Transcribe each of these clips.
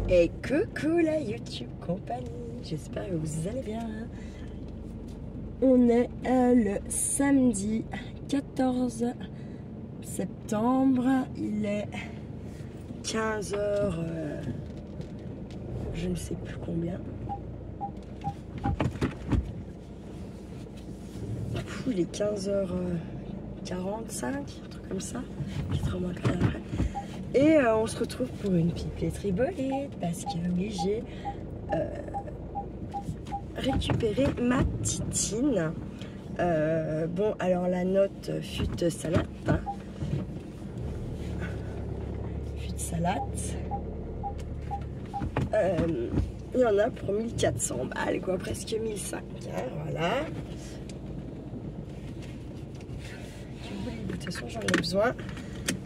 Et coucou la YouTube compagnie, j'espère que vous allez bien. On est le samedi 14 septembre, il est 15h, je ne sais plus combien. Il est 15h45, un truc comme ça, j'ai trop moins après. Et on se retrouve pour une pipelette ribolette parce que oui, j'ai récupéré ma titine. Bon, alors la note fut salade. Hein. Fut salade. Il y en a pour 1400 balles, quoi, presque 1500. Hein, voilà. De toute façon, j'en ai besoin.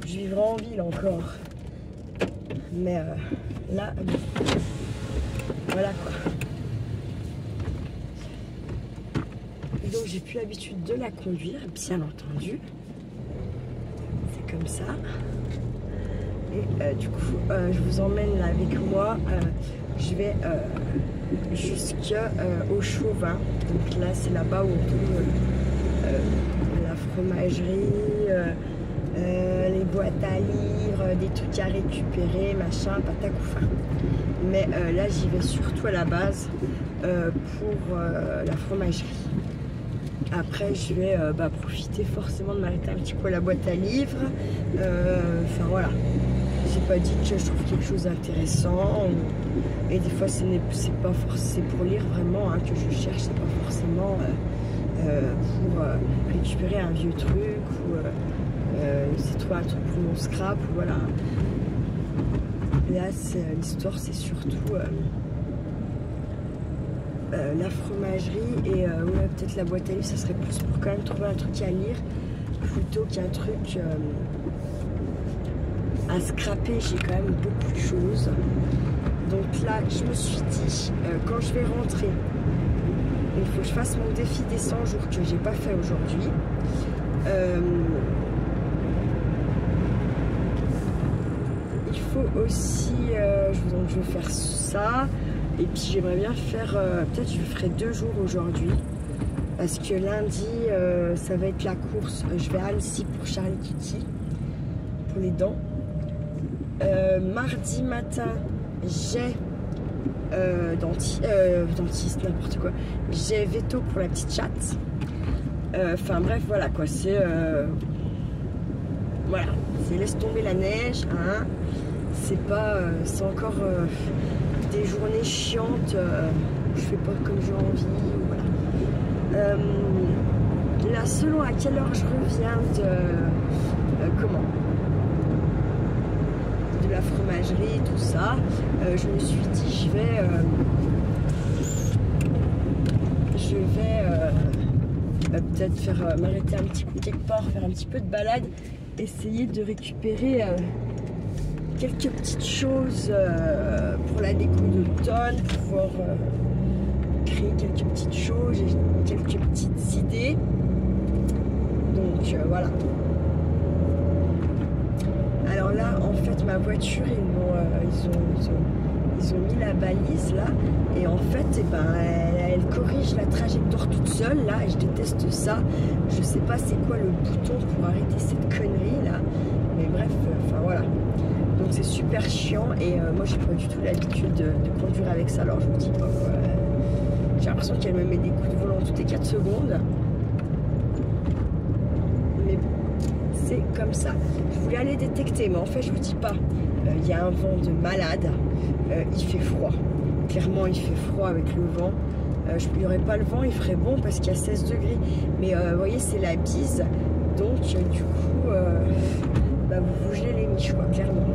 Je vivrai en ville encore. Mais là, voilà quoi. Donc j'ai plus l'habitude de la conduire, bien entendu. C'est comme ça. Et du coup, je vous emmène là avec moi. Je vais jusqu'au Chauvin. Donc là, c'est là-bas où on trouve la fromagerie. Les boîtes à livres, des trucs à récupérer, machin, patacoufa. Mais là, j'y vais surtout à la base pour la fromagerie. Après, je vais profiter forcément de m'arrêter un petit peu à la boîte à livres. Enfin, voilà. J'ai pas dit que je trouve quelque chose d'intéressant. Et des fois, c'est pas forcément pour lire vraiment hein, que je cherche. C'est pas forcément pour récupérer un vieux truc ou... c'est toi un truc pour mon scrap, voilà. Là, l'histoire, c'est surtout la fromagerie et ouais, peut-être la boîte à livres, ça serait plus pour quand même trouver un truc à lire plutôt qu'un truc à scraper. J'ai quand même beaucoup de choses. Donc là, je me suis dit, quand je vais rentrer, il faut que je fasse mon défi des 100 jours que j'ai pas fait aujourd'hui. Il faut aussi, donc je vais faire ça, et puis j'aimerais bien faire, peut-être je ferai 2 jours aujourd'hui, parce que lundi, ça va être la course, je vais à Annecy pour Charlie Kitty, pour les dents. Mardi matin, j'ai dentiste, n'importe quoi, j'ai veto pour la petite chatte. Enfin bref, voilà quoi, c'est voilà, c'est laisse tomber la neige, hein. C'est pas, c'est encore des journées chiantes, je fais pas comme j'ai envie, voilà. Là, selon à quelle heure je reviens de de la fromagerie, tout ça, je me suis dit je vais peut-être faire m'arrêter un petit coup quelque part, faire un petit peu de balade, essayer de récupérer quelques petites choses pour la déco d'automne, pouvoir créer quelques petites choses, quelques petites idées. Donc voilà. Alors là, en fait, ma voiture, ils ont mis la balise là, et en fait, eh ben, elle corrige la trajectoire toute seule là, et je déteste ça. Je sais pas c'est quoi le bouton pour arrêter cette connerie là, mais bref, enfin voilà. Donc c'est super chiant, et moi j'ai pas du tout l'habitude de conduire avec ça, alors je vous dis pas quoi. J'ai l'impression qu'elle me met des coups de volant toutes les 4 secondes. Mais bon, c'est comme ça. Je voulais aller détecter, mais en fait je vous dis pas. Il y a un vent de malade, il fait froid. Clairement il fait froid avec le vent. Il n'y aurait pas le vent, il ferait bon parce qu'il y a 16 degrés. Mais vous voyez, c'est la bise. Donc du coup, vous gelez les miches, quoi, clairement.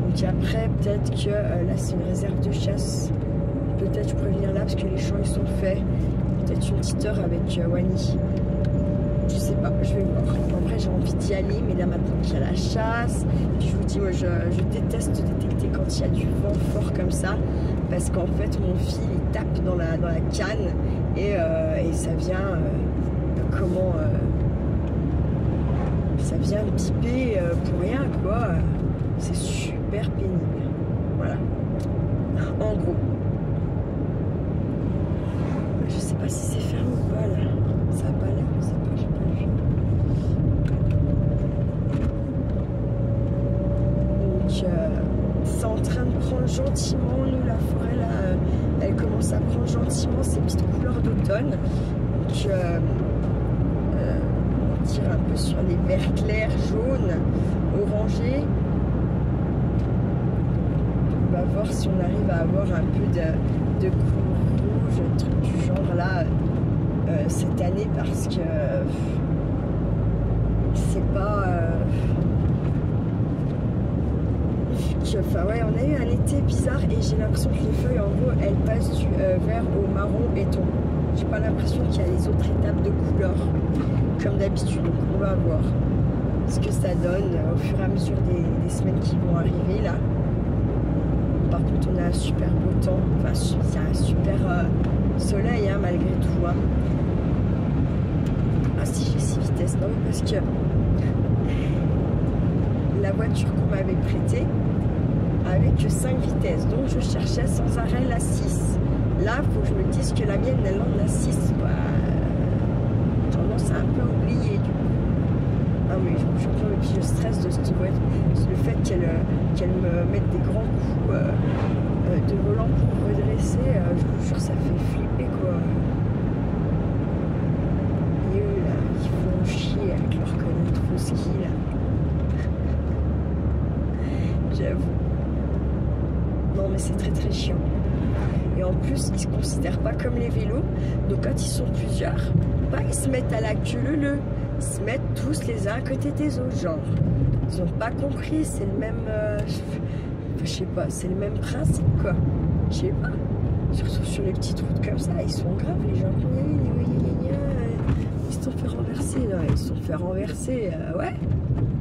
Donc après, peut-être que là c'est une réserve de chasse. Peut-être je pourrais venir là parce que les champs ils sont faits. Peut-être une petite heure avec Wani. Je sais pas, je vais voir. Après j'ai envie d'y aller, mais là maintenant qu'il y a la chasse, puis je vous dis, moi je déteste détecter quand il y a du vent fort comme ça, parce qu'en fait mon fil il tape dans la canne, et ça vient ça vient piper pour rien quoi. C'est super pénible. Voilà. En gros. Je sais pas si c'est fermé ou pas là. Ça a pas l'air, je sais pas, j'ai pas vu. Donc c'est en train de prendre gentiment, nous la forêt là, elle commence à prendre gentiment ses petites couleurs d'automne. Donc on tire un peu sur les verts clairs, jaunes, orangés. On va voir si on arrive à avoir un peu de couleur rouge, truc du genre là cette année, parce que c'est pas enfin ouais, on a eu un été bizarre et j'ai l'impression que les feuilles en gros elles passent du vert au marron béton. J'ai pas l'impression qu'il y a les autres étapes de couleur comme d'habitude, donc on va voir ce que ça donne au fur et à mesure des semaines qui vont arriver là. Par contre on a un super beau temps, enfin c'est un super soleil hein, malgré tout hein. Ah si j'ai 6 vitesses, non parce que la voiture qu'on m'avait prêtée avait que 5 vitesses, donc je cherchais sans arrêt la 6. Là il faut que je me dise que la mienne elle en a 6, tendance à un peu oublier du coup. Ah oui, je stresse de cette voiture, le fait qu'elle me mette des grands coups de volant pour redresser, je vous jure ça fait flipper quoi. Et eux là, ils font chier avec leur connerie de faux ski là. J'avoue. Non mais c'est très très chiant. Et en plus ils se considèrent pas comme les vélos, donc quand ils sont plusieurs, bah, ils se mettent à la queue leu. Ils se mettent tous les uns à côté des autres, genre. Ils ont pas compris, c'est le même... je sais pas, c'est le même principe, quoi. Je sais pas. Surtout sur les petites routes comme ça, ils sont graves, les gens. Ils se sont fait renverser, là. Ils se sont fait renverser, ouais.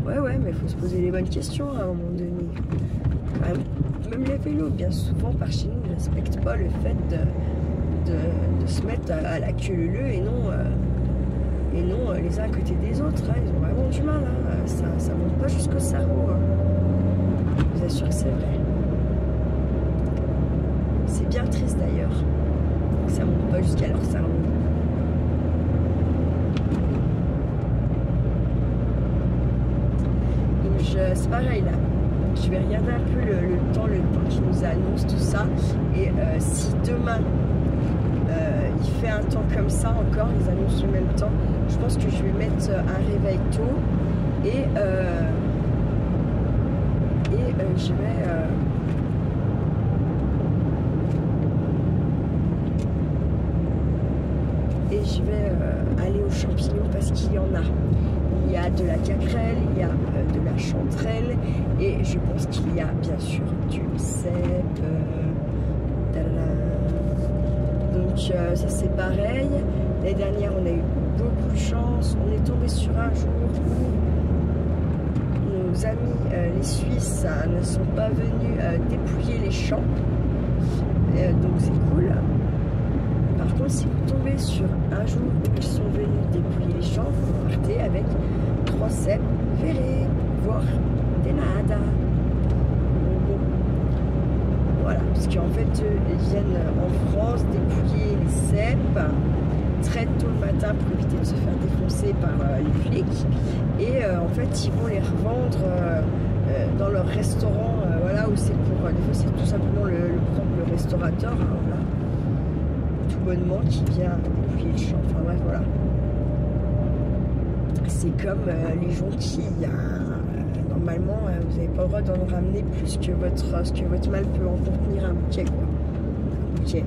Ouais, mais il faut se poser les bonnes questions, à un moment donné. Même les vélos, bien souvent, par chez nous, ne respectent pas le fait de se mettre à la queue leu et non... les uns à côté des autres, hein, ils ont vraiment du mal, hein. Ça monte pas jusqu'au cerveau. Hein. Je vous assure que c'est vrai. C'est bien triste d'ailleurs. Ça monte pas jusqu'à leur cerveau. Donc c'est pareil là. Je vais regarder un peu le temps qui nous annonce tout ça. Et si demain il fait un temps comme ça encore, ils annoncent le même temps, je pense que je vais mettre un réveil tôt et je vais aller aux champignons parce qu'il y en a. Il y a de la cacrelle, il y a de la chanterelle et je pense qu'il y a bien sûr du cèpe. Donc ça c'est pareil. L'année dernière on a eu beaucoup de chance. On est tombé sur un jour où nos amis les Suisses ne sont pas venus dépouiller les champs. Donc c'est cool. Par contre si vous tombez sur un jour où ils sont venus dépouiller les champs, vous partez avec 3 cèpes ferrés, voire des nadas. Voilà, parce qu'en fait, ils viennent en France dépouiller les cèpes très tôt le matin pour éviter de se faire défoncer par les flics. Et en fait, ils vont les revendre dans leur restaurant, voilà, où c'est pour... des fois, c'est tout simplement le restaurateur, hein, voilà, tout bonnement, qui vient dépouiller le champ. Enfin bref, voilà. C'est comme les jonquilles. Normalement, vous n'avez pas le droit d'en ramener plus que ce que votre malle peut en contenir un bouquet, quoi. Un bouquet.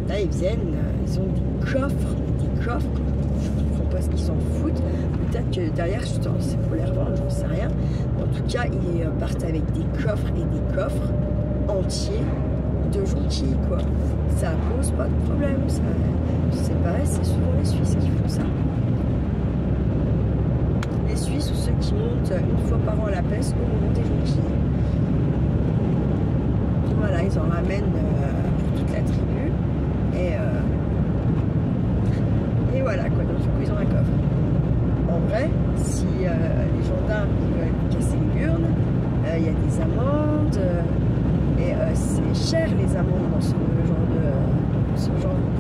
Là, ils viennent, ils ont des coffres. Je comprends pas ce qu'ils s'en foutent. Peut-être que derrière, c'est pour les revendre, j'en sais rien. En tout cas, ils partent avec des coffres et des coffres entiers de jonquilles, quoi. Ça pose pas de problème. C'est pareil, c'est souvent les Suisses qui font ça. Les Suisses ou ceux qui montent une fois par an à la peste au moment des jonquilles. Voilà, ils en ramènent pour toute la tribu. Et voilà quoi, donc du coup ils ont un coffre. En vrai, si les gendarmes veulent casser les urnes, il y a des amendes et c'est cher les amendes dans pour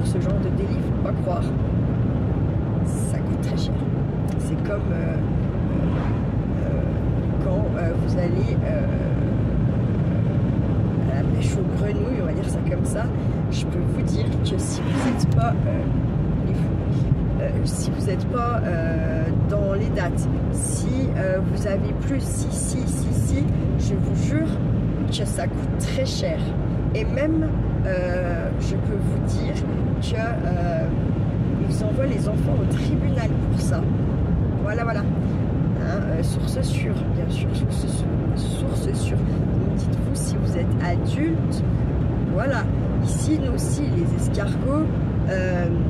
ce genre de délit, faut pas croire. Ça coûte très cher. C'est comme quand vous allez à la pêche aux grenouilles, on va dire ça comme ça. Je peux vous dire que si vous n'êtes pas dans les dates, si vous avez plus, si, je vous jure que ça coûte très cher. Et même, je peux vous dire que ils envoient les enfants au tribunal pour ça. Voilà. Hein, source sûre, bien sûr, source sûre. Donc dites-vous si vous êtes adulte. Voilà. Ici, nous aussi, les escargots,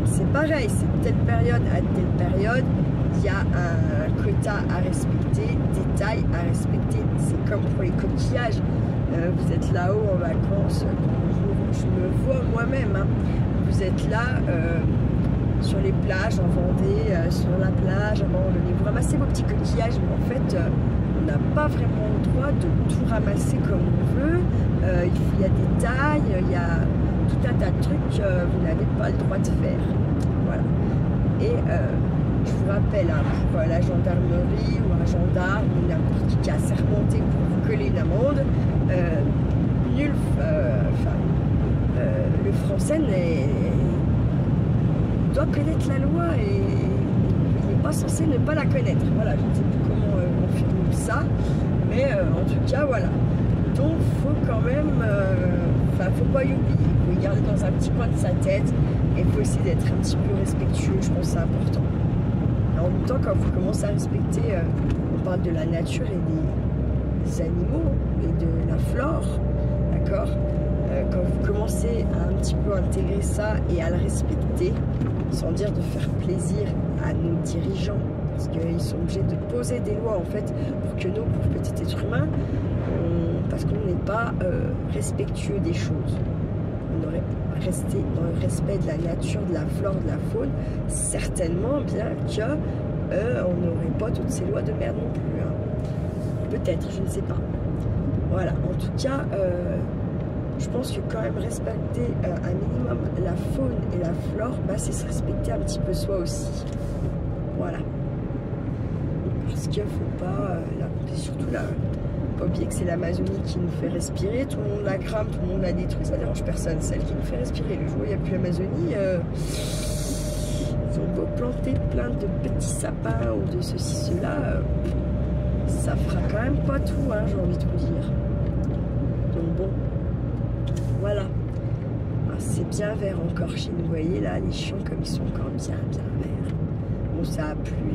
c'est pareil. C'est telle période à telle période. Il y a un quota à respecter, des tailles à respecter. C'est comme pour les coquillages. Vous êtes là-haut en vacances, je me vois moi-même. Hein. Vous êtes là sur les plages en Vendée, sur la plage, vous ramassez vos petits coquillages, mais en fait, on n'a pas vraiment le droit de tout ramasser comme on veut. Il y a des tailles, il y a tout un tas de trucs que vous n'avez pas le droit de faire. Voilà. Et je vous rappelle, hein, pour la gendarmerie ou un gendarme ou n'importe qui a sermenté pour vous coller une amende, le français doit connaître la loi et il n'est pas censé ne pas la connaître. Voilà, je ne sais plus comment on filme ça, mais en tout cas, voilà. Donc, faut quand même, faut pas y oublier, il faut y garder dans un petit coin de sa tête et il faut essayer d'être un petit peu respectueux, je pense que c'est important. Et en même temps, quand vous commencez à respecter, on parle de la nature et des animaux et de la flore, d'accord? Quand vous commencez à un petit peu intégrer ça et à le respecter, sans dire de faire plaisir à nos dirigeants, parce qu'ils sont obligés de poser des lois en fait pour que nous, pour petits êtres humains, parce qu'on n'est pas respectueux des choses. On aurait resté dans le respect de la nature, de la flore, de la faune, certainement bien que on n'aurait pas toutes ces lois de merde non plus. Hein. Peut-être, je ne sais pas. Voilà, en tout cas, je pense que quand même respecter un minimum la faune et la flore, bah, c'est se respecter un petit peu soi aussi. Voilà. Parce qu'il ne faut pas, surtout là, pas oublier que c'est l'Amazonie qui nous fait respirer, tout le monde la crame, tout le monde la détruit, ça dérange personne, celle qui nous fait respirer. Le jour où il n'y a plus l'Amazonie, ils ont beau planter plein de petits sapins ou de ceci, cela, ça fera quand même pas tout, hein, j'ai envie de vous dire. Donc bon, voilà. C'est bien vert encore chez nous, vous voyez là, les champs comme ils sont encore bien verts. Bon, ça a plu, il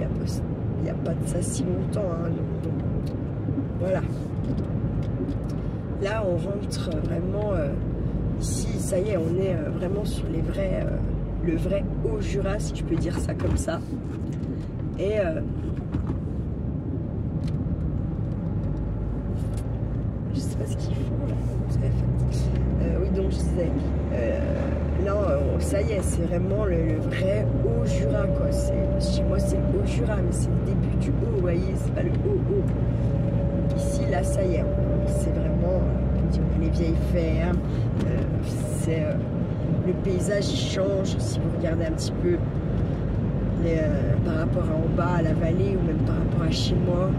n'y a pas de ça si longtemps, hein, donc voilà. Là, on rentre vraiment ici, ça y est, on est vraiment sur les vrais, le vrai Haut-Jura, si je peux dire ça comme ça. Et je sais pas ce qu'ils font là. Oui, donc je disais, là, ça y est, c'est vraiment le vrai Haut-Jura, quoi. Chez moi, c'est le Haut-Jura, mais c'est le début du haut, vous voyez, c'est pas le haut. Ici, là, ça y est, c'est vraiment les vieilles fermes, le paysage il change si vous regardez un petit peu par rapport à en bas à la vallée ou même par rapport à chez moi.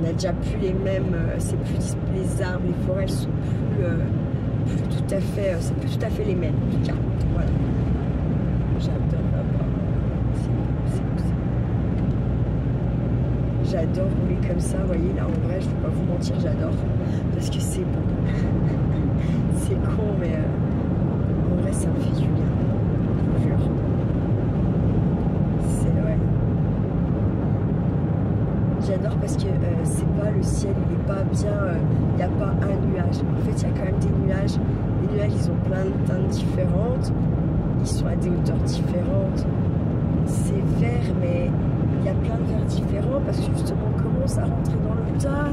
On n'a déjà plus les mêmes, c'est plus les arbres, les forêts elles sont plus tout à fait, c'est plus tout à fait les mêmes en tout cas. Voilà. J'adore là-bas. J'adore rouler comme ça, vous voyez là en vrai je ne vais pas vous mentir, j'adore parce que c'est beau. C'est con mais en vrai ça me fait du bien, je vous jure. C'est vrai. J'adore parce que c'est pas le ciel, il est pas bien, il n'y a pas un nuage. En fait il y a quand même des nuages. Les nuages ils ont plein de teintes différentes, ils sont à des hauteurs différentes. C'est vert mais il y a plein de verts différents parce que justement on commence à rentrer dans l'automne.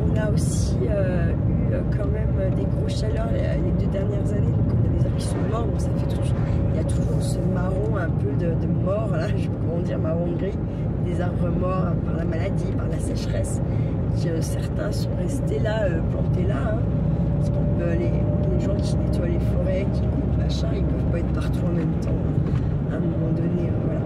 On a aussi eu quand même des grosses chaleurs les 2 dernières années, donc on a des arbres qui sont morts, donc ça fait toujours, il y a toujours ce marron un peu de mort, là, je sais pas comment dire, marron gris, des arbres morts par la maladie, par la sécheresse. certains sont restés là, plantés là. Hein. Parce que les gens qui nettoient les forêts, qui coupent machin, ils peuvent pas être partout en même temps. À un moment donné, voilà.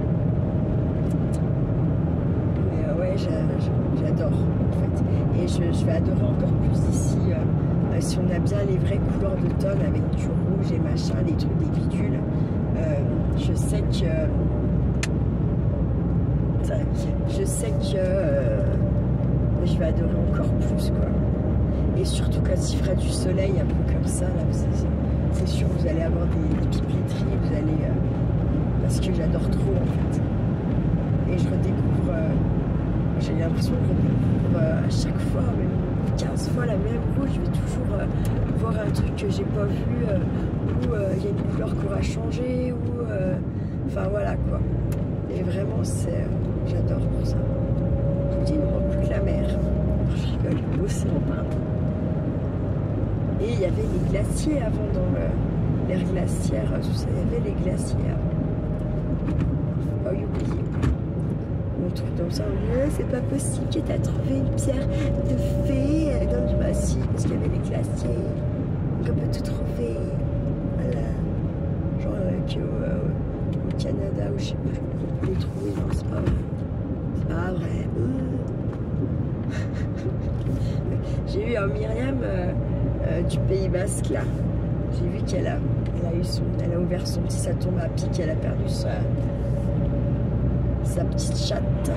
Mais ouais, j'adore en fait. Et je vais adorer encore plus ici. Si on a bien les vraies couleurs d'automne avec du rouge et machin, des trucs, des bidules, je sais que je vais adorer encore plus quoi. Et surtout quand il fera du soleil un peu comme ça, là, c'est sûr vous allez avoir des pipeleteries, vous allez parce que j'adore trop en fait. Et je redécouvre, j'ai l'impression que je redécouvre à chaque fois, même 15 fois la même roue, je vais toujours voir un truc que j'ai pas vu, où il y a une couleur qui aura changé, ou enfin voilà quoi. Et vraiment j'adore pour ça. Je me dis il ne manque plus que la mer. Je rigole, l'océan pardon. Et il y avait les glaciers avant dans l'air glaciaire, tout ça, il y avait les glaciers avant. Faut pas y oublier. Un truc comme ça, c'est pas possible que t'as trouvé une pierre de fée dans du massif parce qu'il y avait les glaciers. Donc on peut tout trouver. Voilà. Genre au Canada ou je sais plus, on peut les trouver. Non, c'est pas vrai. C'est pas vrai. J'ai eu un Myriam du Pays Basque là. J'ai vu qu'elle a ouvert son petit satombe à pic, elle a perdu sa petite chatte.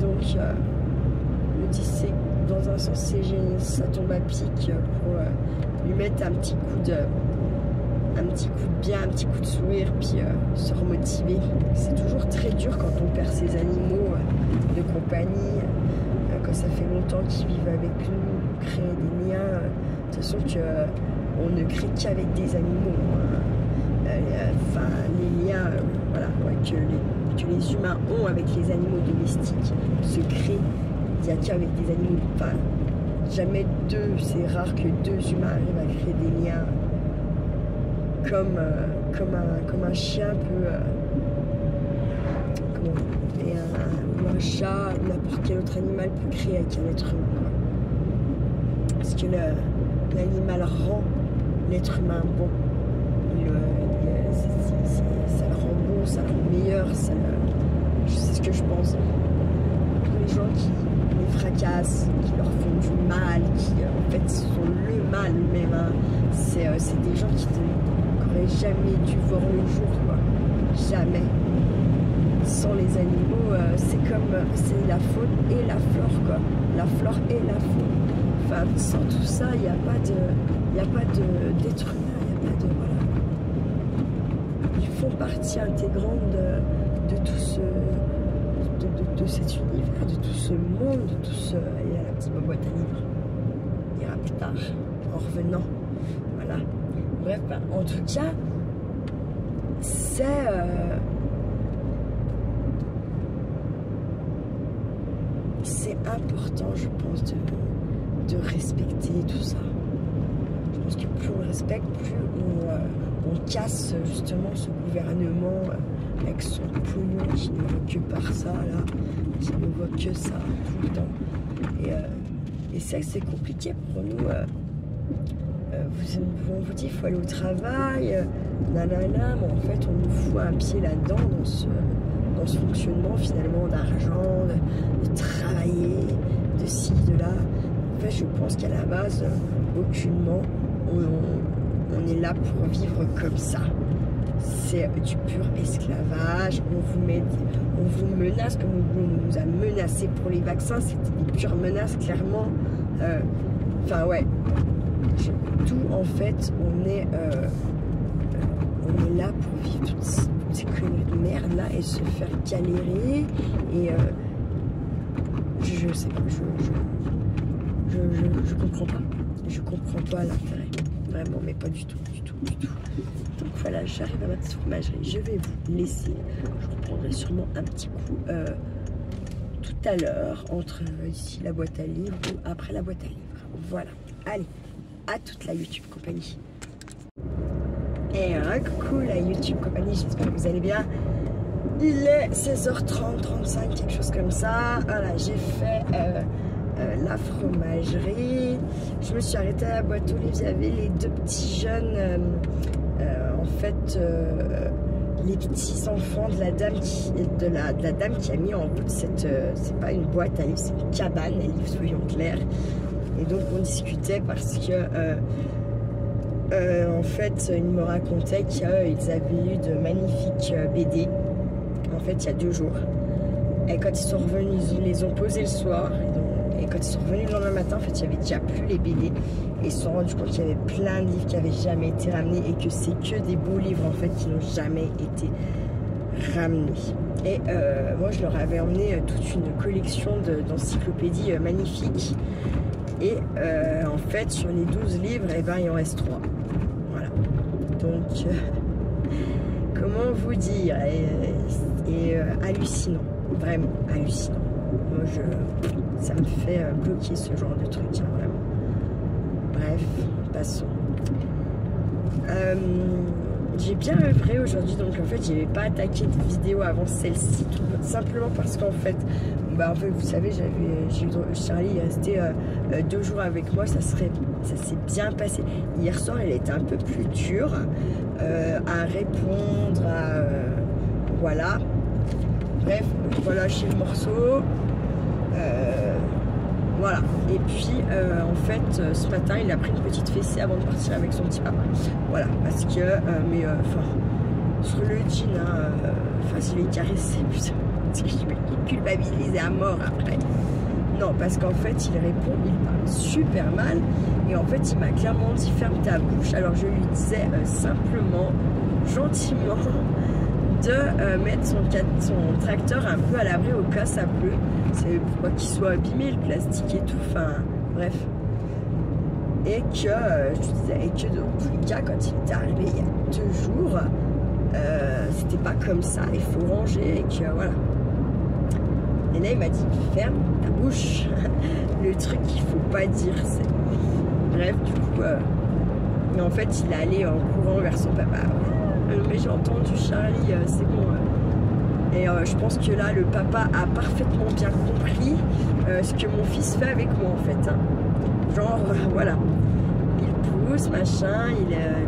Donc je me dis c'est dans un sens c'est génial, ça tombe à pic pour lui mettre un petit coup de bien, un petit coup de sourire, puis se remotiver. C'est toujours très dur quand on perd ses animaux de compagnie, quand ça fait longtemps qu'ils vivent avec nous, créer des liens. De toute façon on ne crée qu'avec des animaux. Enfin, les liens voilà, ouais, que les humains ont avec les animaux domestiques se créent. Il n'y a qu'avec des animaux. Enfin, jamais deux, c'est rare que deux humains arrivent à créer des liens comme un chien peut. Ou un chat, ou n'importe quel autre animal peut créer avec un être humain. Parce que l'animal rend l'être humain bon. Ça le rend bon, ça le rend meilleur, c'est ce que je pense. Les gens qui les fracassent, qui leur font du mal, qui en fait sont le mal même, hein. C'est des gens qui n'auraient jamais dû voir le jour, quoi. Jamais. Sans les animaux, c'est la faune et la flore, quoi. La flore et la faune. Enfin, sans tout ça, il n'y a pas d'être humain, il n'y a pas de... Voilà. Ils font partie intégrante de tout ce... De cet univers, de tout ce monde, de tout ce... Il y a la petite boîte à livres. Il ira plus tard, en revenant. Voilà. Bref, en tout cas, c'est important, je pense, de respecter tout ça. Je pense que plus on respecte, plus on casse justement ce gouvernement avec son pognon qui ne veut que par ça, là, qui ne voit que ça tout le temps. Et c'est compliqué pour nous. On vous dit il faut aller au travail, nanana, mais en fait on nous fout un pied là-dedans dans ce fonctionnement finalement d'argent, de travailler, de ci, de là. En fait je pense qu'à la base, aucunement on est là pour vivre comme ça. C'est du pur esclavage, on vous menace comme on nous a menacé pour les vaccins, c'était des pures menaces clairement. Enfin ouais. Tout en fait, on est là pour vivre toutes ces conneries de merde là et se faire galérer et je sais pas, je comprends pas. Je comprends pas l'intérêt, vraiment, mais pas du tout. Donc voilà, j'arrive à ma petite fromagerie. Je vais vous laisser. Je reprendrai sûrement un petit coup tout à l'heure entre ici la boîte à livres ou après la boîte à livres. Voilà. Allez. À toute la YouTube compagnie. Et coucou la YouTube compagnie, j'espère que vous allez bien. Il est 16h30, 35, quelque chose comme ça. Voilà, j'ai fait la fromagerie. Je me suis arrêtée à la boîte aux livres. Il y avait les deux petits jeunes, en fait, les petits enfants de la dame qui a mis en route cette, c'est pas une boîte à livres, c'est une cabane à livres, soyons clairs. Et donc on discutait parce que en fait, ils me racontaient qu'ils avaient eu de magnifiques BD. En fait, il y a 2 jours. Et quand ils sont revenus, ils les ont posés le soir. Et quand ils sont revenus le lendemain matin, en fait, il n'y avait déjà plus les BD. Et ils se sont rendus compte qu'il y avait plein de livres qui n'avaient jamais été ramenés et que c'est que des beaux livres, en fait, qui n'ont jamais été ramenés. Et moi, je leur avais emmené toute une collection d'encyclopédies magnifiques. Et en fait, sur les 12 livres, eh ben, il en reste 3. Voilà. Donc, comment vous dire, hallucinant, vraiment hallucinant. Moi, ça me fait bloquer ce genre de truc, hein, vraiment. Bref, passons. J'ai bien œuvré aujourd'hui, donc en fait, je n'avais pas attaqué de vidéo avant celle-ci, tout simplement parce qu'en fait, vous savez, Charlie est resté 2 jours avec moi, ça s'est bien passé. Hier soir, elle était un peu plus dure à répondre, voilà. Bref, voilà, lâché le morceau. Voilà. Et puis, en fait, ce matin, il a pris une petite fessée avant de partir avec son petit papa. Voilà, parce que, sur le jean, je l'ai caressé, putain, je vais culpabiliser à mort après. Non, parce qu'en fait, il répond, il parle super mal. Et en fait, il m'a clairement dit, ferme ta bouche. Alors, je lui disais simplement, gentiment, de mettre son tracteur un peu à l'abri au cas ça pleut. C'est pour pas qu'il soit abîmé, le plastique et tout, enfin bref. Et que, je disais, et que dans tous les cas, quand il était arrivé il y a 2 jours, c'était pas comme ça, il faut ranger, et que voilà. Et là il m'a dit, ferme ta bouche. Le truc qu'il faut pas dire, c'est... Bref, du coup, mais en fait il est allé en courant vers son papa. Mais j'ai entendu Charlie, c'est bon. Et je pense que là, le papa a parfaitement bien compris ce que mon fils fait avec moi, en fait. Hein. Genre, voilà. Il pousse, machin.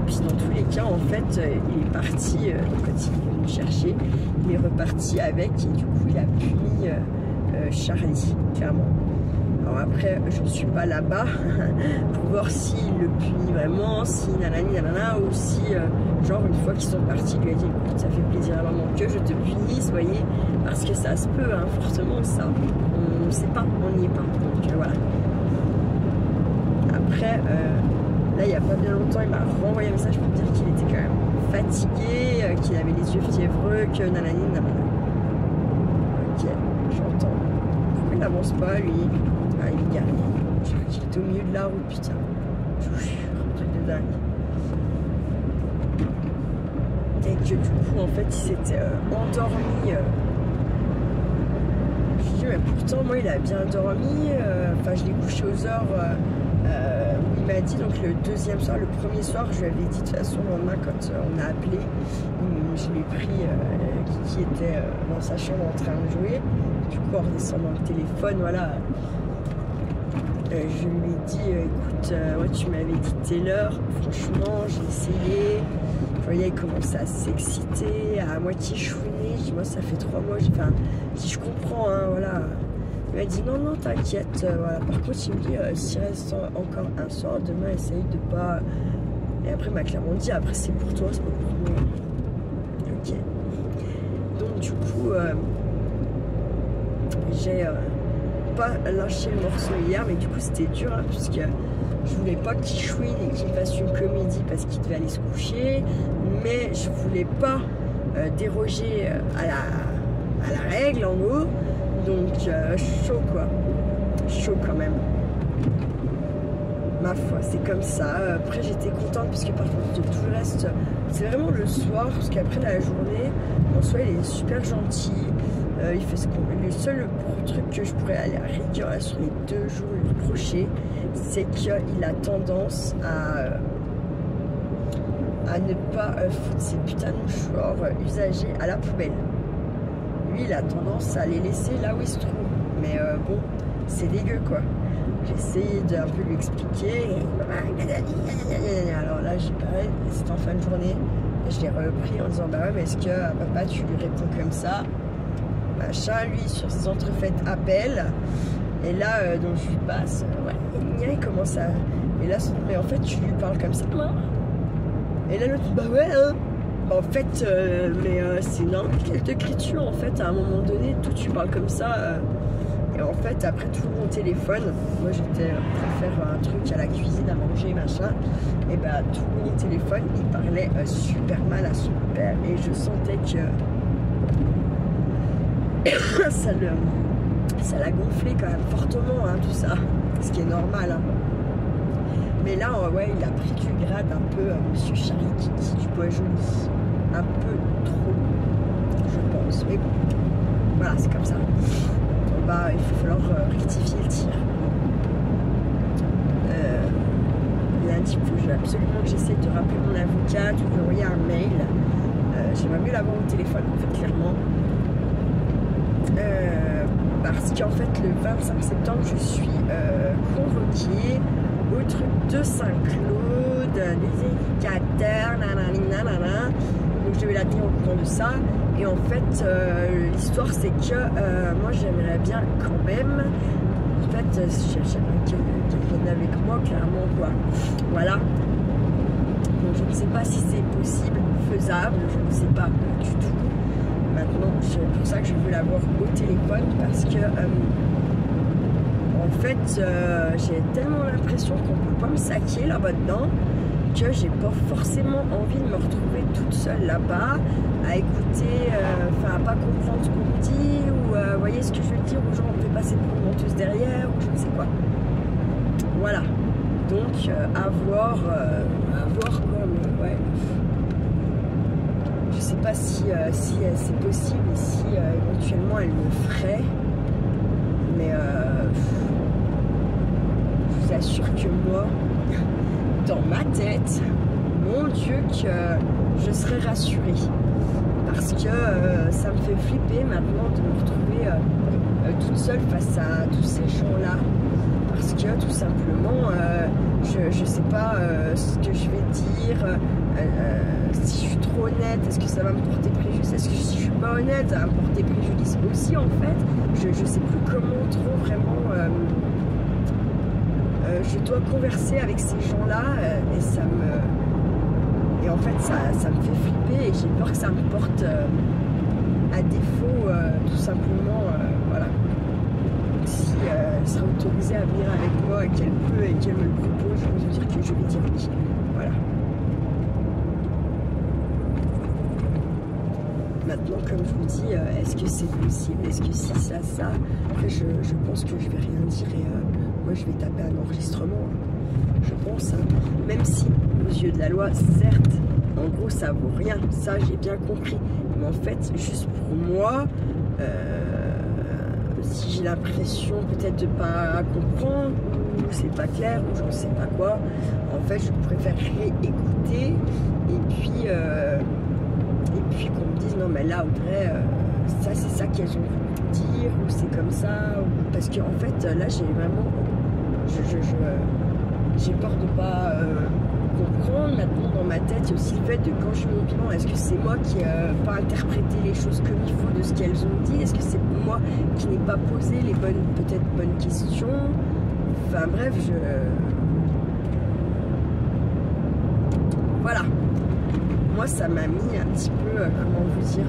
Puis dans tous les cas, en fait, il est parti, quand il est venu me chercher, il est reparti avec. Et du coup, il a puni Charlie, clairement. Alors après, je ne suis pas là-bas pour voir s'il le punit vraiment, si nanani nanana, ou si, genre, une fois qu'ils sont partis, il lui a dit, écoute, ça fait plaisir à maman que je te punisse, voyez, parce que ça se peut, hein, forcément, ça, on ne sait pas, on n'y est pas, donc voilà. Après, là, il n'y a pas bien longtemps, il m'a renvoyé un message pour me dire qu'il était quand même fatigué, qu'il avait les yeux fiévreux, que nanani nanana. Ok, j'entends. Pourquoi il n'avance pas, lui? Ah, il est garé. Je crois qu'il est au milieu de la route, putain. Je vous jure, un truc de dingue. Et que du coup, en fait, il s'était endormi. Je lui dis, mais pourtant, moi, il a bien dormi. Enfin, je l'ai couché aux heures où il m'a dit. Donc, le 2e soir, le 1er soir, je lui avais dit, de toute façon, le lendemain, quand on a appelé, je l'ai pris, qui était dans sa chambre en train de jouer. Du coup, en redescendant le téléphone, voilà. Je lui ai dit, écoute, ouais, tu m'avais dit telle heure, franchement, j'ai essayé. Je voyais, il commençait à s'exciter, à moitié chouiner. Je dis, moi, ça fait 3 mois. Enfin, je comprends, hein, voilà. Il m'a dit, non, non, t'inquiète. Voilà. Par contre, il me dit, s'il reste encore un soir, demain, essaye de pas. Et après, il m'a clairement dit, après, c'est pour toi, c'est pas pour moi. Ok. Donc, du coup, j'ai. Pas lâché le morceau hier, mais du coup c'était dur, hein, puisque je voulais pas qu'il chouine et qu'il fasse une comédie parce qu'il devait aller se coucher, mais je voulais pas déroger à la règle en gros, donc chaud quoi, chaud quand même. Ma foi, c'est comme ça. Après j'étais contente parce que par contre de tout le reste, c'est vraiment le soir, parce qu'après la journée, en soi il est super gentil. Il fait ce qu'on veut. Le seul truc que je pourrais aller à rigueur sur les 2 jours lui reprocher, c'est qu'il a tendance à ne pas foutre ses putains de mouchoirs usagés à la poubelle. lui, il a tendance à les laisser là où il se trouve. Mais bon, c'est dégueu, quoi. J'ai essayé d'un peu lui expliquer. Alors là, j'ai parlé, c'était en fin de journée. Je l'ai repris en disant, bah ouais, mais est-ce que papa, tu lui réponds comme ça? Machin, lui, sur ses entrefaites, appelle. Et là, donc je lui passe, ouais, il commence à... Et là, mais en fait, tu lui parles comme ça, moi. Et là, l'autre, bah ouais, hein. Bah, en fait, c'est n'importe quelle écriture, en fait, à un moment donné, tout, tu parles comme ça. Et en fait, après tout mon téléphone, moi, j'étais en train de faire un truc à la cuisine, à manger, machin. Et bah, tout mon téléphone, il parlait super mal à son père. Et je sentais que ça l'a gonflé quand même fortement, hein, tout ça, ce qui est normal, hein. Mais là, ouais, il a pris du grade un peu, Monsieur Charity du Bois-Joli, un peu trop, je pense, mais bon, voilà, c'est comme ça. Bon, bah, il va falloir rectifier le tir. Lundi, il faut absolument que j'essaie de rappeler mon avocate ou de envoyer un mail. J'aimerais mieux l'avoir au téléphone, en fait, clairement. Parce qu'en fait, le 25 septembre, je suis convoquée au truc de Saint-Claude, les éducateurs, nanana. Donc, je devais la tenir au courant de ça. Et en fait, l'histoire, c'est que moi, j'aimerais bien quand même. En fait, j'aimerais qu'elle vienne avec moi, clairement, quoi. Voilà. Donc, je ne sais pas si c'est possible, faisable, je ne sais pas du tout. Maintenant, c'est pour ça que je veux l'avoir au téléphone parce que en fait j'ai tellement l'impression qu'on ne peut pas me saquer là-bas dedans que j'ai pas forcément envie de me retrouver toute seule là-bas à écouter, enfin à pas comprendre ce qu'on me dit ou vous voyez ce que je veux dire, ou genre on me fait passer pour une menteuse derrière ou je ne sais quoi. Voilà, donc à voir comme ouais. Je sais pas si c'est possible et si éventuellement elle le ferait, mais je vous assure que moi, dans ma tête, mon Dieu, que je serais rassurée parce que ça me fait flipper maintenant de me retrouver toute seule face à tous ces gens-là. Parce que tout simplement, je sais pas ce que je vais dire, si je suis trop honnête, est-ce que ça va me porter préjudice? Est-ce que si je suis pas honnête, ça va me porter préjudice aussi en fait? Je sais plus comment trop vraiment je dois converser avec ces gens-là et ça me... Et en fait ça me fait flipper et j'ai peur que ça me porte à défaut tout simplement, voilà. Si elle sera autorisée à venir avec moi et qu'elle peut et qu'elle me le propose, je vais dire que je vais dire oui. Voilà. Maintenant, comme je vous dis, est-ce que c'est possible? Est-ce que si, ça? Après, je pense que je vais rien dire et moi, je vais taper un enregistrement. Je pense, hein. Même si, aux yeux de la loi, certes, en gros, ça vaut rien. Ça, j'ai bien compris. Mais en fait, juste pour moi... si j'ai l'impression peut-être de pas comprendre ou c'est pas clair ou je ne sais pas quoi, en fait je préfère réécouter et puis qu'on me dise non mais là Audrey ça c'est ça qu'elles ont voulu dire ou c'est comme ça ou... parce qu'en fait là j'ai vraiment j'ai peur de pas comprendre. Maintenant dans ma tête il y a aussi le fait de quand je fais mon bilan, est-ce que c'est moi qui n'ai pas interprété les choses comme il faut de ce qu'elles ont dit, est-ce que c'est moi qui n'ai pas posé les peut-être bonnes questions, enfin bref voilà, moi ça m'a mis un petit peu comment vous dire,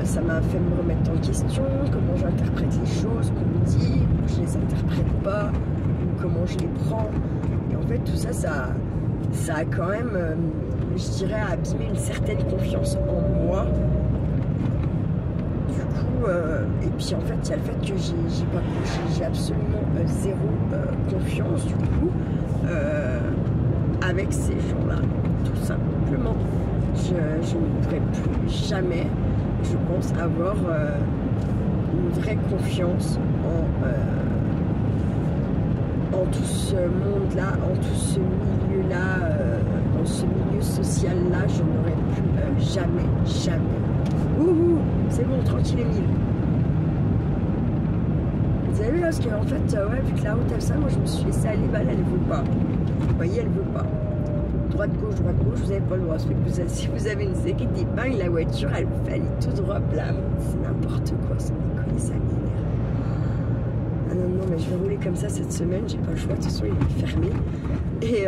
ça m'a fait me remettre en question, comment j'interprète les choses qu'on me dit, ou je les interprète pas, ou comment je les prends. Et en fait tout ça, ça a quand même, je dirais, abîmé une certaine confiance en moi. Du coup, et puis en fait, il y a le fait que j'ai absolument zéro confiance, du coup, avec ces gens-là, tout simplement. Je ne pourrais plus jamais, je pense, avoir une vraie confiance en tout ce monde-là, en tout ce milieu-là, dans ce milieu social-là, je n'aurais plus jamais. Ouhou, C'est bon, tranquille Emile. Vous avez vu là, parce qu'en fait, ouais, vu que la route elle ça, moi je me suis laissé aller, bah là elle veut pas. Vous voyez, elle veut pas. Droite, gauche, vous avez pas le droit. Ça fait que si vous avez une série d'épingles, la voiture elle vous fait aller tout droit, blam. C'est n'importe quoi, ça déconne, ça m'énerve. Ah non, non, mais je vais rouler comme ça cette semaine, j'ai pas le choix, de toute façon il est fermé. Et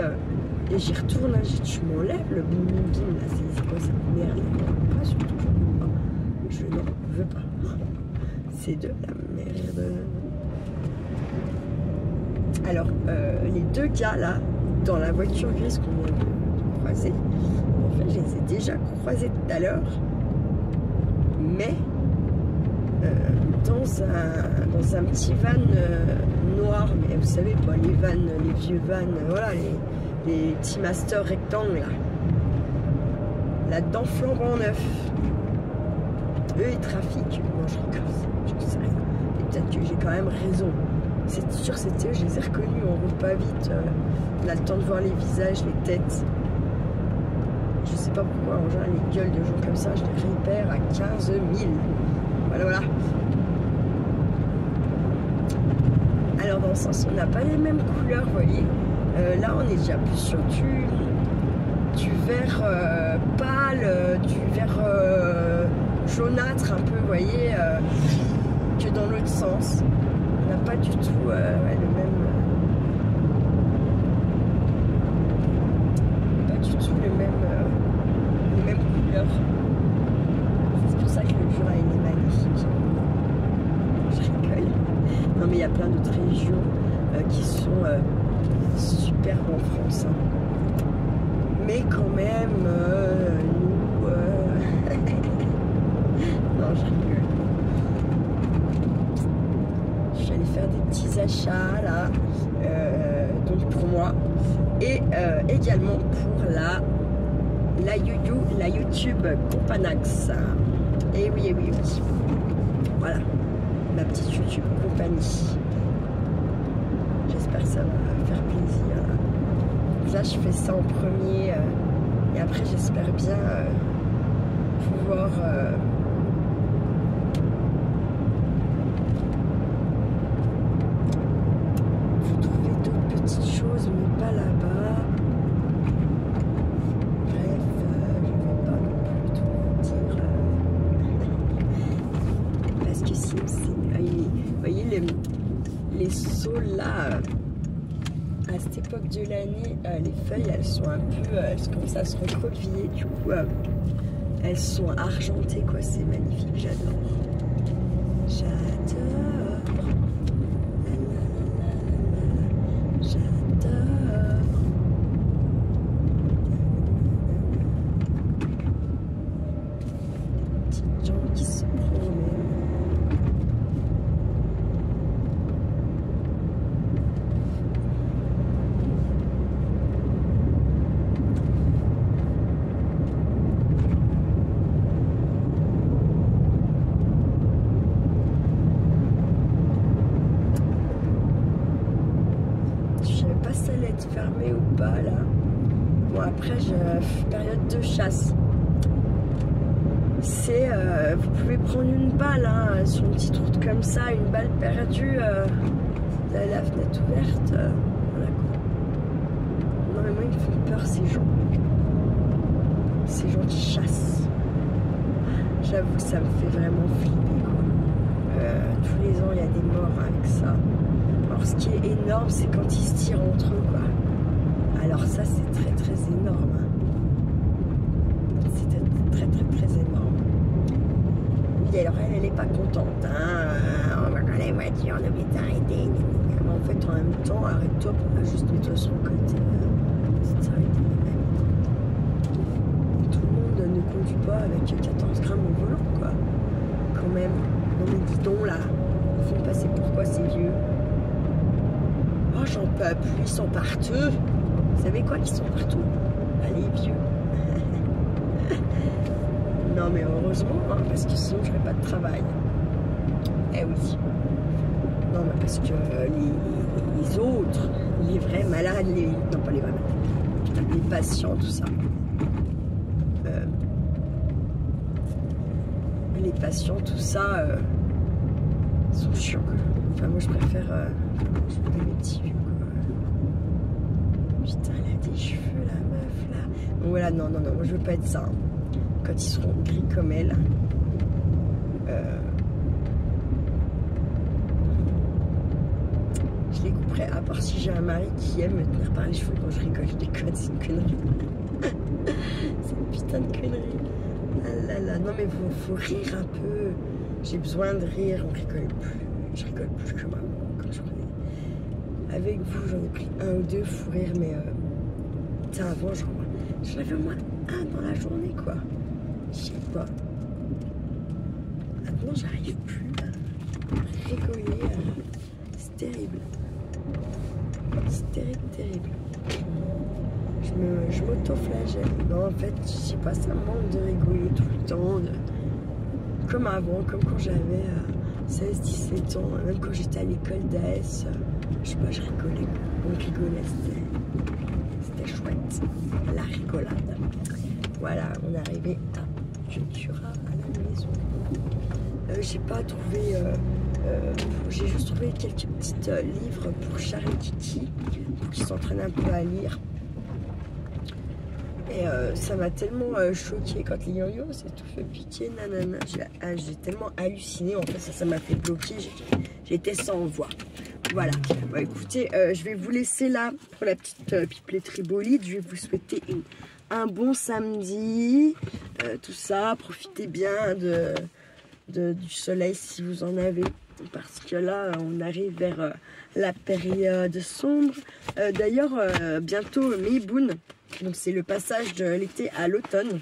j'y retourne, hein, tu m'enlèves le bim bim bim là, c'est quoi cette merde? Pas surtout, je n'en veux pas. C'est de la merde. Alors, les deux gars là, dans la voiture grise qu'on vient de croiser, en fait, je les ai déjà croisés tout à l'heure, mais dans un petit van noir, mais vous savez pas, les vannes, les vieux vannes, voilà, les petits masters rectangles là. Là-dedans, flambant neuf. Eux, ils trafiquent. Moi, je sais rien. Et peut-être que j'ai quand même raison. C'est sûr, c'était eux, je les ai reconnus, on roule pas vite. On a le temps de voir les visages, les têtes. Je sais pas pourquoi, en général, les gueules de gens comme ça, je les repère à 15 000. Voilà, voilà. Alors, dans le sens, on n'a pas les mêmes couleurs, vous voyez. Là, on est déjà plus sur du vert pâle, du vert jaunâtre, un peu, vous voyez, que dans l'autre sens. On n'a pas du tout le même. Pas du tout les mêmes couleurs. C'est pour ça que le Jura il est magnifique. Je rigole. Non mais il y a plein d'autres régions qui sont superbes en France. Hein. Mais quand même, nous. Non, je rigole. Faire des petits achats là, donc pour moi et également pour la YouTube Companax. Et oui, et oui, oui. Voilà, ma petite YouTube compagnie. J'espère que ça va faire plaisir. Là, je fais ça en premier et après, j'espère bien pouvoir. Mais pas là-bas. Bref, je vais pas non plus tout vous dire. Parce que sinon, c'est. Vous voyez, les saules là, à cette époque de l'année, les feuilles elles sont un peu. Elles commencent à se recroqueviller, du coup, elles sont argentées, quoi. C'est magnifique, j'adore. J'adore. Fermé ou pas là. Bon après période de chasse. C'est vous pouvez prendre une balle hein, sur une petite route comme ça, une balle perdue. Vous avez la fenêtre ouverte. Voilà quoi. Non mais moi ils me font peur ces gens. Ces gens qui chassent. J'avoue que ça me fait vraiment flipper quoi. Tous les ans il y a des morts avec ça. Alors ce qui est énorme c'est quand ils se tirent entre eux quoi. Alors ça c'est très très énorme. C'est très très très énorme. Oui alors elle est pas contente. Hein. On va dans les voitures, on devait t'arrêter. Mais en fait en même temps arrête-toi pour pas juste mettre sur le côté. C'est s'arrêter même. Tout le monde ne conduit pas avec 14 grammes au volant quoi. Quand même. Dans les guidons là. Ils font passer pourquoi c'est vieux. Oh j'en peux plus, ils sont partout. Vous savez quoi qu'ils sont partout? Allez vieux. Non mais heureusement, hein, parce que sinon je n'aurais pas de travail. Eh oui. Non mais parce que les autres, les vrais malades, non pas les vrais malades, les patients, tout ça. les patients, tout ça, sont chiants, quoi. Enfin, moi, je préfère je fais mes petits vues, quoi. Putain, elle a des cheveux, la meuf, là. Donc voilà, non, moi, je veux pas être ça. Hein. Quand ils seront gris comme elle. Je les couperai, à part si j'ai un mari qui aime me tenir par les cheveux quand je rigole. Je déconne, c'est une connerie. C'est une putain de connerie. Ah là là, non mais faut rire un peu. J'ai besoin de rire, on rigole plus. Je rigole plus comme avant, quand je prenais. Avec vous, j'en ai pris un ou deux fous rires, mais putain, avant, j'en avais au moins un dans la journée, quoi. Je sais pas. Maintenant, j'arrive plus à rigoler. C'est terrible. C'est terrible. Je m'auto-flagelle. Non, en fait, je sais pas, ça me manque de rigoler tout le temps. Comme avant, comme quand j'avais 16-17 ans, même quand j'étais à l'école d'AS, je sais pas, je rigolais. On rigolait, c'était chouette. La rigolade. Voilà, on est arrivé à Cultura, à la maison. J'ai pas trouvé... j'ai juste trouvé quelques petits livres pour Charles et Kiki, pour qu'ils s'entraînent un peu à lire. Et ça m'a tellement choqué quand les yo-yo s'est tout fait piquer, nanana. J'ai tellement halluciné, en fait ça m'a fait bloquer, j'étais sans voix. Voilà, bon, écoutez, je vais vous laisser là pour la petite pipelerie bolide. Je vais vous souhaiter un bon samedi, tout ça, profitez bien du soleil si vous en avez. Parce que là, on arrive vers la période sombre. D'ailleurs, bientôt, Meiboon. Donc, c'est le passage de l'été à l'automne.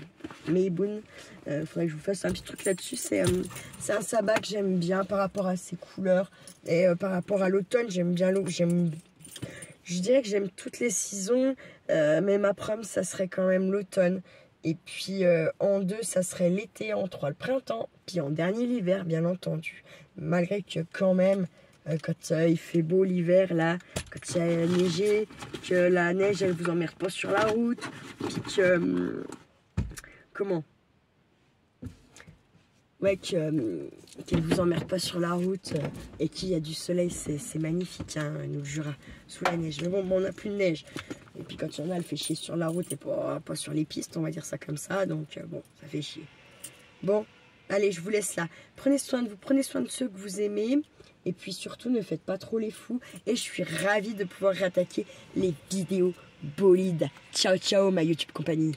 Meiboon. Faudrait que je vous fasse un petit truc là-dessus. C'est un sabbat que j'aime bien par rapport à ses couleurs. Et par rapport à l'automne, j'aime bien l'eau. Je dirais que j'aime toutes les saisons. Mais ma prom, ça serait quand même l'automne. Et puis en 2, ça serait l'été, en 3, le printemps, puis en dernier l'hiver, bien entendu. Malgré que quand même, quand il fait beau l'hiver, là, quand il y a neigé, que la neige, elle vous emmerde pas sur la route, puis que... comment? Ouais, qu'elle vous emmerde pas sur la route et qu'il y a du soleil, c'est magnifique, hein, nous Jura, sous la neige. Mais bon, on n'a plus de neige. Et puis quand il y en a, elle fait chier sur la route et pas sur les pistes, on va dire ça comme ça. Donc bon, ça fait chier. Bon, allez, je vous laisse là. Prenez soin de vous, prenez soin de ceux que vous aimez. Et puis surtout, ne faites pas trop les fous. Et je suis ravie de pouvoir réattaquer les vidéos bolides. Ciao, ciao, ma YouTube compagnie.